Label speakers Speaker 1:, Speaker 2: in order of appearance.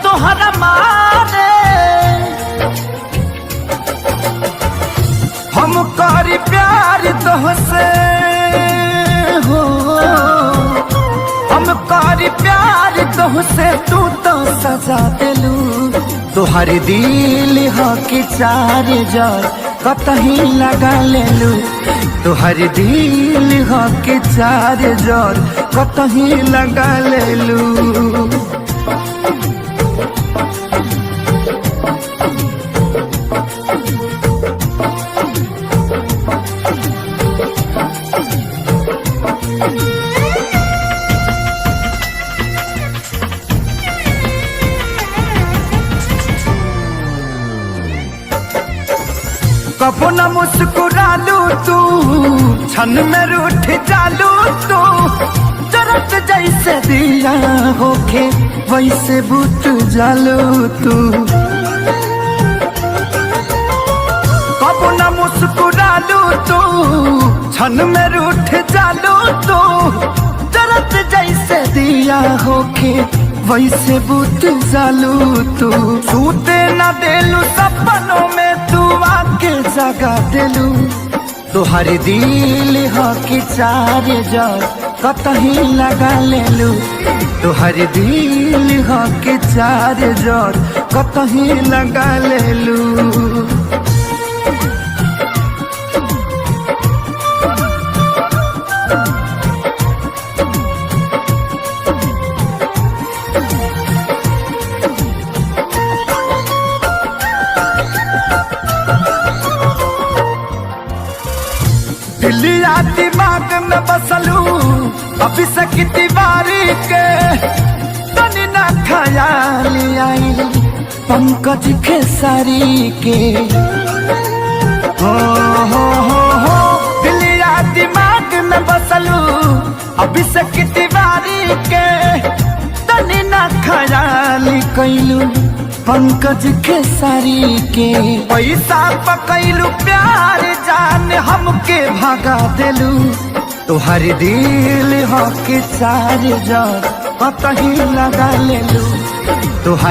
Speaker 1: तोहरा मारे हम करी प्यार तोहसे हो, हम करी प्यार तोहसे तू तो सजा दिलू। तोहर दिल हो कि चार जार कतही लगा लेलू। तोहर दिल हो कि चार जार कतही लगा लेलू। कबो न मुस्कुरालू तू, क्षण में रूठ जालू तू। जरत जैसे दिया होके वैसे बुझ जालू तू। कबो न मुस्कुरालू तू, क्षण में रूठ जालू तू। जरत जैसे दिया होके वैसे बुझ जालू तू। सूते न देलू सपनों में तू आके जगा दिलू। तोहर दिल हो कि चार जार कतही लगा लेलू। तोहर दिल हो कि चार जार कतही लगा लेलू। दिलिया दिमाग में बसलू अभी से तिवारी के। तनी ना ख्याल आई पंकज खेसारी के। हो दिलिया दिमाग में बसलू अभी से तिवारी के। तनी ना ख्याल कैलू पंकज खेसारी के। पैसा पकैलू प्यार जान हमके भागा दिलू। तोहर दिल हो कि चार जार कतही लगा लेलू। तोहर